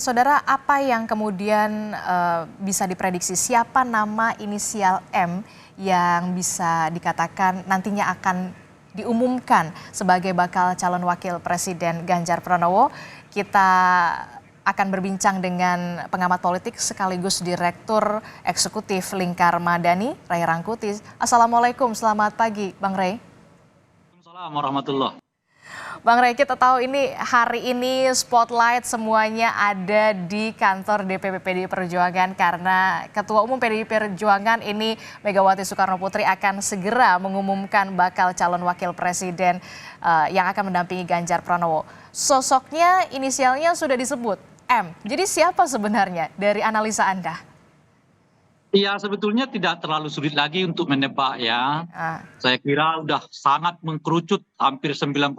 Saudara, apa yang kemudian bisa diprediksi siapa nama inisial M yang bisa dikatakan nantinya akan diumumkan sebagai bakal calon wakil presiden Ganjar Pranowo? Kita akan berbincang dengan pengamat politik sekaligus Direktur Eksekutif Lingkar Madani, Ray Rangkuti. Assalamualaikum, selamat pagi Bang Ray. Waalaikumsalam warahmatullah. Bang Ray, kita tahu ini hari ini spotlight semuanya ada di kantor DPP PDI Perjuangan karena Ketua Umum PDI Perjuangan ini Megawati Soekarno Putri akan segera mengumumkan bakal calon wakil presiden yang akan mendampingi Ganjar Pranowo. Sosoknya inisialnya sudah disebut M. Jadi siapa sebenarnya dari analisa Anda? Iya, sebetulnya tidak terlalu sulit lagi untuk menebak ya. Ah, Saya kira udah sangat mengkerucut hampir 90%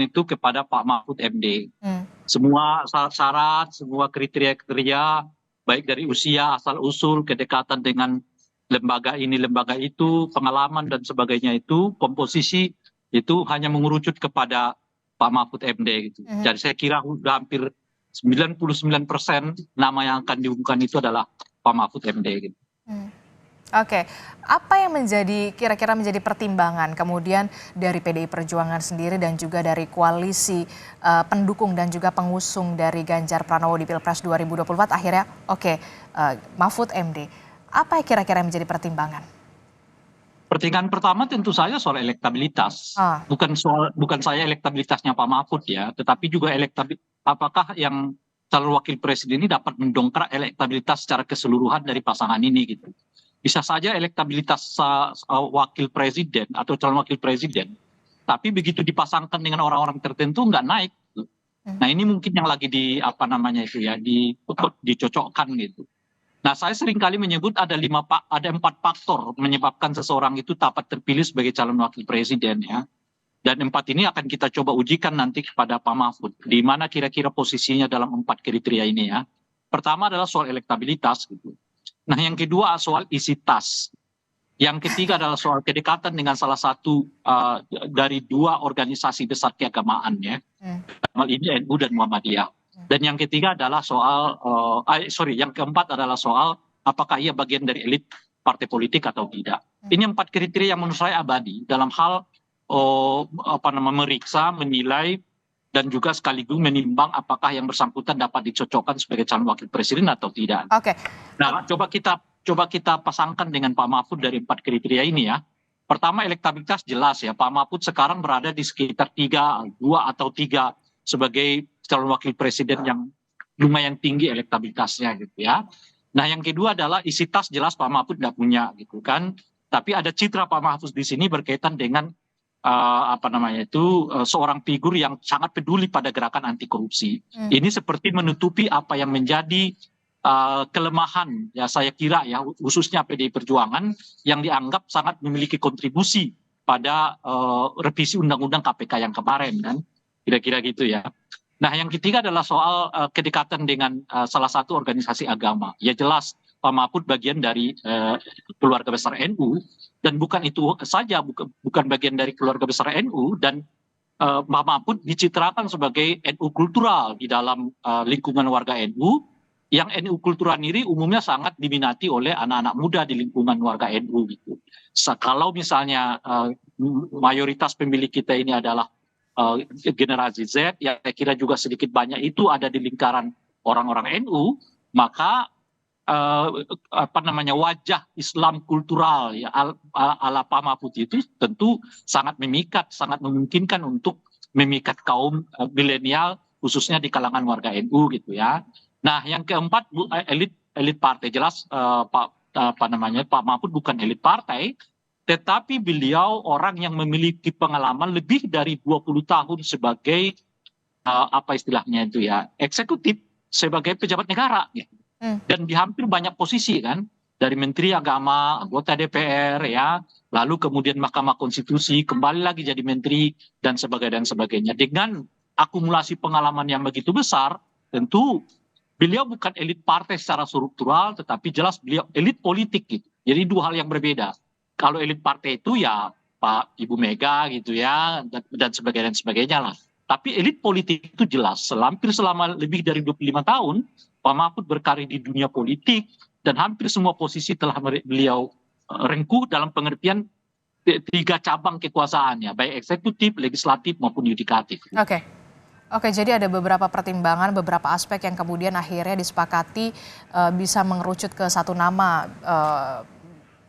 itu kepada Pak Mahfud MD. hmm, Semua syarat-syarat, semua kriteria-kriteria, baik dari usia, asal-usul, kedekatan dengan lembaga ini, lembaga itu, pengalaman dan sebagainya itu, komposisi itu hanya mengerucut kepada Pak Mahfud MD gitu. mhm, Jadi saya kira udah hampir 99% nama yang akan diumumkan itu adalah Pak Mahfud MD gitu. hmm. Oke, apa yang kira-kira menjadi pertimbangan kemudian dari PDI Perjuangan sendiri dan juga dari koalisi pendukung dan juga pengusung dari Ganjar Pranowo di Pilpres 2024 akhirnya oke, Mahfud MD. Apa kira-kira yang menjadi pertimbangan? Pertimbangan pertama tentu saja soal elektabilitas. Ah, Bukan saya elektabilitasnya Pak Mahfud ya, tetapi juga apakah yang calon wakil presiden ini dapat mendongkrak elektabilitas secara keseluruhan dari pasangan ini gitu. Bisa saja elektabilitas wakil presiden atau calon wakil presiden, tapi begitu dipasangkan dengan orang-orang tertentu nggak naik, gitu. hmm, Nah ini mungkin yang lagi di apa namanya itu ya dicocokkan gitu. Nah, saya seringkali menyebut ada 4 faktor menyebabkan seseorang itu dapat terpilih sebagai calon wakil presiden ya. Dan 4 ini akan kita coba ujikan nanti kepada Pak Mahfud. Di mana kira-kira posisinya dalam 4 kriteria ini ya. Pertama adalah soal elektabilitas gitu. Nah, yang kedua soal isi tas. Yang ketiga adalah soal kedekatan dengan salah satu dari 2 organisasi besar keagamaan ya. hmm, Dalam hal ini NU dan Muhammadiyah. hmm, Dan yang ketiga adalah soal, yang keempat adalah soal apakah ia bagian dari elit partai politik atau tidak. hmm. Ini 4 kriteria yang menurut saya abadi dalam hal memeriksa, menilai, dan juga sekaligus menimbang apakah yang bersangkutan dapat dicocokkan sebagai calon wakil presiden atau tidak. Oke, Nah, coba kita pasangkan dengan Pak Mahfud dari 4 kriteria ini ya. Pertama elektabilitas jelas ya, Pak Mahfud sekarang berada di sekitar 2 atau 3 sebagai calon wakil presiden yang lumayan tinggi elektabilitasnya gitu ya. Nah yang kedua adalah isi tas jelas Pak Mahfud tidak punya gitu kan. Tapi ada citra Pak Mahfud di sini berkaitan dengan seorang figur yang sangat peduli pada gerakan anti korupsi. hmm, Ini seperti menutupi apa yang menjadi kelemahan ya saya kira ya khususnya PDI Perjuangan yang dianggap sangat memiliki kontribusi pada revisi Undang-Undang KPK yang kemarin kan kira-kira gitu ya. Nah yang ketiga adalah soal kedekatan dengan salah satu organisasi agama. Ya jelas Pak Mahfud bagian dari keluarga besar NU dan bukan itu saja bukan bagian dari keluarga besar NU dan Pak Mahfud dicitrakan sebagai NU kultural di dalam lingkungan warga NU yang NU kultural ini umumnya sangat diminati oleh anak-anak muda di lingkungan warga NU gitu. Kalau misalnya mayoritas pemilih kita ini adalah generasi Z, ya saya kira juga sedikit banyak itu ada di lingkaran orang-orang NU, maka eh, wajah Islam kultural ya ala Pak Mahfud itu tentu sangat memikat, sangat memungkinkan untuk memikat kaum milenial khususnya di kalangan warga NU gitu ya. Nah, yang keempat elit partai jelas Pak Mahfud bukan elit partai, tetapi beliau orang yang memiliki pengalaman lebih dari 20 tahun sebagai apa istilahnya itu ya eksekutif sebagai pejabat negara ya. hmm. Dan di hampir banyak posisi kan dari Menteri Agama, anggota DPR ya, lalu kemudian Mahkamah Konstitusi, kembali lagi jadi menteri dan sebagainya. Dengan akumulasi pengalaman yang begitu besar, tentu beliau bukan elit partai secara struktural, tetapi jelas beliau elit politik gitu. Jadi 2 hal yang berbeda. Kalau elit partai itu ya Pak Ibu Mega gitu ya dan sebagainya lah. Tapi elit politik itu jelas, hampir selama lebih dari 25 tahun, Pak Mahfud berkarir di dunia politik, dan hampir semua posisi telah beliau rengkuh dalam pengertian tiga cabang kekuasaannya, baik eksekutif, legislatif, maupun yudikatif. Oke. Oke, jadi ada beberapa pertimbangan, beberapa aspek yang kemudian akhirnya disepakati bisa mengerucut ke satu nama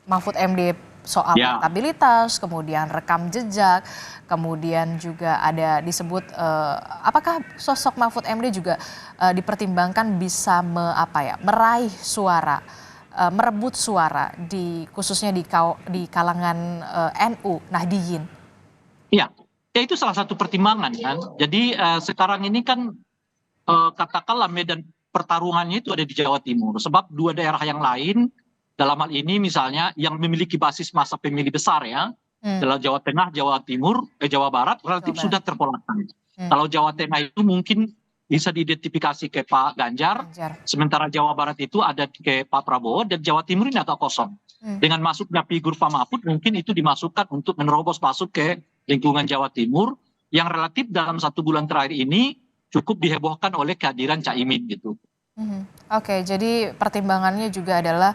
Mahfud MD soal Ya, elektabilitas, kemudian rekam jejak, kemudian juga ada disebut apakah sosok Mahfud MD juga dipertimbangkan bisa meraih suara, merebut suara di khususnya di kalangan NU Nahdliyin. iya. Ya itu salah satu pertimbangan kan. Jadi sekarang ini kan katakanlah medan pertarungannya itu ada di Jawa Timur. Sebab dua daerah yang lain dalam hal ini misalnya yang memiliki basis massa pemilih besar ya, Hmm, adalah Jawa Tengah, Jawa Timur, Jawa Barat Jawa relatif Barat. sudah terpolarisir. Hmm, Kalau Jawa Tengah itu mungkin bisa diidentifikasi ke Pak Ganjar, Ganjar. sementara Jawa Barat itu ada ke Pak Prabowo, dan Jawa Timur ini agak kosong. Hmm, Dengan masuknya figur Pak Mahfud mungkin itu dimasukkan untuk menerobos masuk ke lingkungan Jawa Timur yang relatif dalam 1 bulan terakhir ini cukup dihebohkan oleh kehadiran Caimin gitu. mhm. Oke, jadi pertimbangannya juga adalah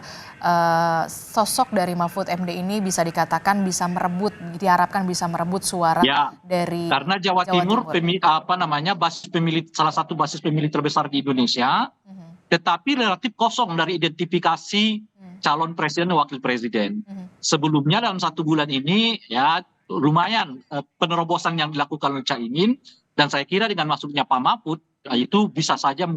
sosok dari Mahfud MD ini bisa dikatakan bisa merebut, diharapkan bisa merebut suara Ya, dari karena Jawa Jawa Timur Timur. apa namanya basis pemilih salah satu basis pemilih terbesar di Indonesia, Mhm, tetapi relatif kosong dari identifikasi mhm, calon presiden dan wakil presiden. mhm. Sebelumnya dalam 1 bulan ini ya lumayan penerobosan yang dilakukan oleh Caimin, dan saya kira dengan masuknya Pak Mahfud itu bisa saja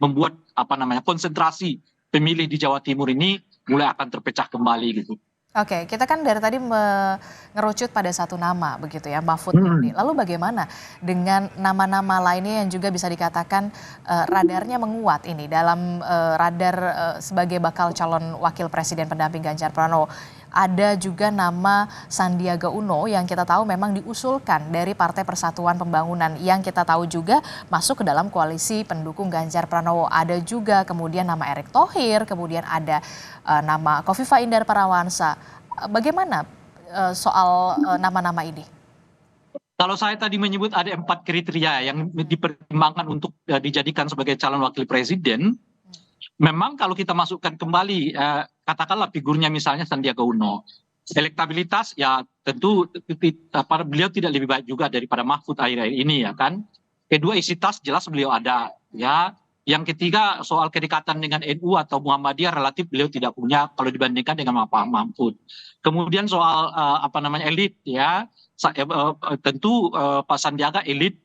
membuat apa namanya konsentrasi pemilih di Jawa Timur ini mulai akan terpecah kembali gitu. Oke, kita kan dari tadi mengerucut pada satu nama begitu ya, Mahfud MD. Hmm. Lalu bagaimana dengan nama-nama lainnya yang juga bisa dikatakan radarnya menguat ini dalam radar sebagai bakal calon wakil presiden pendamping Ganjar Pranowo. Ada juga nama Sandiaga Uno yang kita tahu memang diusulkan dari Partai Persatuan Pembangunan yang kita tahu juga masuk ke dalam koalisi pendukung Ganjar Pranowo. Ada juga kemudian nama Erick Thohir, kemudian ada nama Kofifa Indar Parawansa. Bagaimana soal nama-nama ini? Kalau saya tadi menyebut ada 4 kriteria yang dipertimbangkan untuk dijadikan sebagai calon wakil presiden, memang kalau kita masukkan kembali katakanlah figurnya misalnya Sandiaga Uno, elektabilitas ya tentu beliau tidak lebih baik juga daripada Mahfud akhir-akhir ini ya kan. Kedua, isi tas jelas beliau ada ya. Yang ketiga, soal kedekatan dengan NU atau Muhammadiyah relatif beliau tidak punya kalau dibandingkan dengan Pak Mahfud. Kemudian soal apa namanya elit ya, tentu Pak Sandiaga elit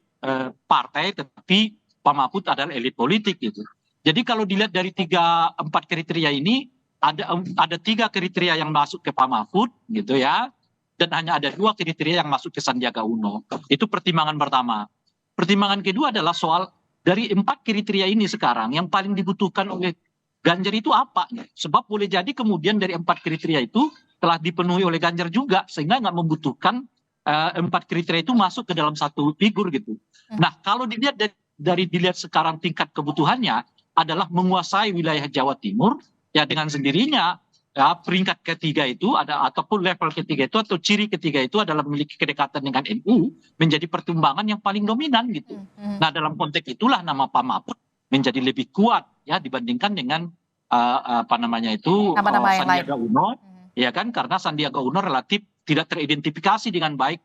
partai, tetapi Pak Mahfud adalah elit politik gitu. Jadi kalau dilihat dari 4 kriteria ini, ada 3 kriteria yang masuk ke Pak Mahfud gitu ya, dan hanya ada 2 kriteria yang masuk ke Sandiaga Uno. Itu pertimbangan pertama. Pertimbangan kedua adalah soal dari 4 kriteria ini sekarang yang paling dibutuhkan oleh Ganjar itu apa? Sebab boleh jadi kemudian dari 4 kriteria itu telah dipenuhi oleh Ganjar juga, sehingga nggak membutuhkan 4 kriteria itu masuk ke dalam satu figur gitu. Nah, kalau dilihat dilihat sekarang tingkat kebutuhannya adalah menguasai wilayah Jawa Timur, ya dengan sendirinya ya peringkat ketiga itu ada ataupun level ketiga itu atau ciri ketiga itu adalah memiliki kedekatan dengan NU menjadi pertimbangan yang paling dominan gitu. Nah, dalam konteks itulah nama Pak Mahfud menjadi lebih kuat ya dibandingkan dengan apa namanya itu Nama-nama yang lain. Sandiaga Uno, ya kan, karena Sandiaga Uno relatif tidak teridentifikasi dengan baik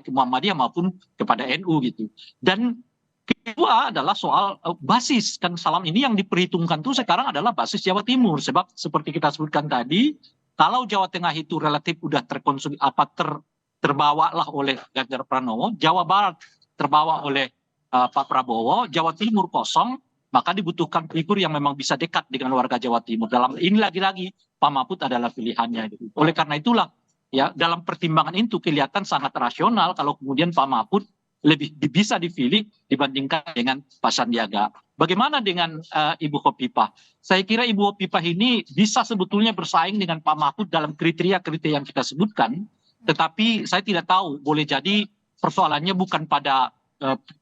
Muhammadiyah maupun kepada NU gitu. Dan kedua adalah soal basis, kan salam ini yang diperhitungkan tuh sekarang adalah basis Jawa Timur, sebab seperti kita sebutkan tadi, kalau Jawa Tengah itu relatif udah terbawa lah oleh Ganjar Pranowo, Jawa Barat terbawa oleh Pak Prabowo, Jawa Timur kosong, maka dibutuhkan figur yang memang bisa dekat dengan warga Jawa Timur. Dalam ini lagi-lagi Pak Mahfud adalah pilihannya gitu. Oleh karena itulah ya dalam pertimbangan itu kelihatan sangat rasional kalau kemudian Pak Mahfud lebih bisa dipilih dibandingkan dengan Pak Sandiaga. Bagaimana dengan Ibu Khofifah? Saya kira Ibu Khofifah ini bisa sebetulnya bersaing dengan Pak Mahfud dalam kriteria-kriteria yang kita sebutkan, tetapi saya tidak tahu, boleh jadi persoalannya bukan pada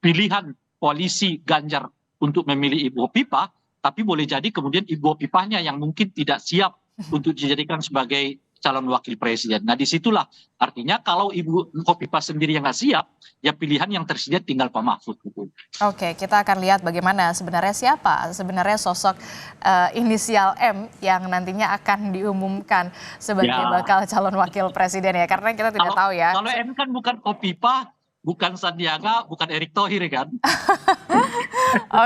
pilihan koalisi Ganjar untuk memilih Ibu Khofifah, tapi boleh jadi kemudian Ibu Khofifahnya yang mungkin tidak siap untuk dijadikan sebagai calon wakil presiden. Nah disitulah artinya kalau Ibu Khofifah sendiri yang nggak siap, ya pilihan yang tersedia tinggal Pak Mahfud gitu. Oke, kita akan lihat bagaimana sebenarnya siapa sebenarnya sosok inisial M yang nantinya akan diumumkan sebagai Ya. bakal calon wakil presiden ya. Karena kita tidak Kalau tahu ya. kalau M kan bukan Khofifah, bukan Sandiaga, bukan Erick Thohir kan?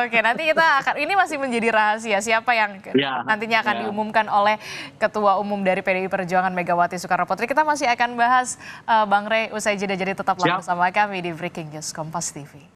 Oke, nanti kita akan, ini masih menjadi rahasia siapa yang Ya, nantinya akan ya. diumumkan oleh Ketua Umum dari PDI Perjuangan Megawati Soekarno Putri. Kita masih akan bahas Bang Rey usai jeda, jadi tetaplah Siap. bersama kami di Breaking News Kompas TV.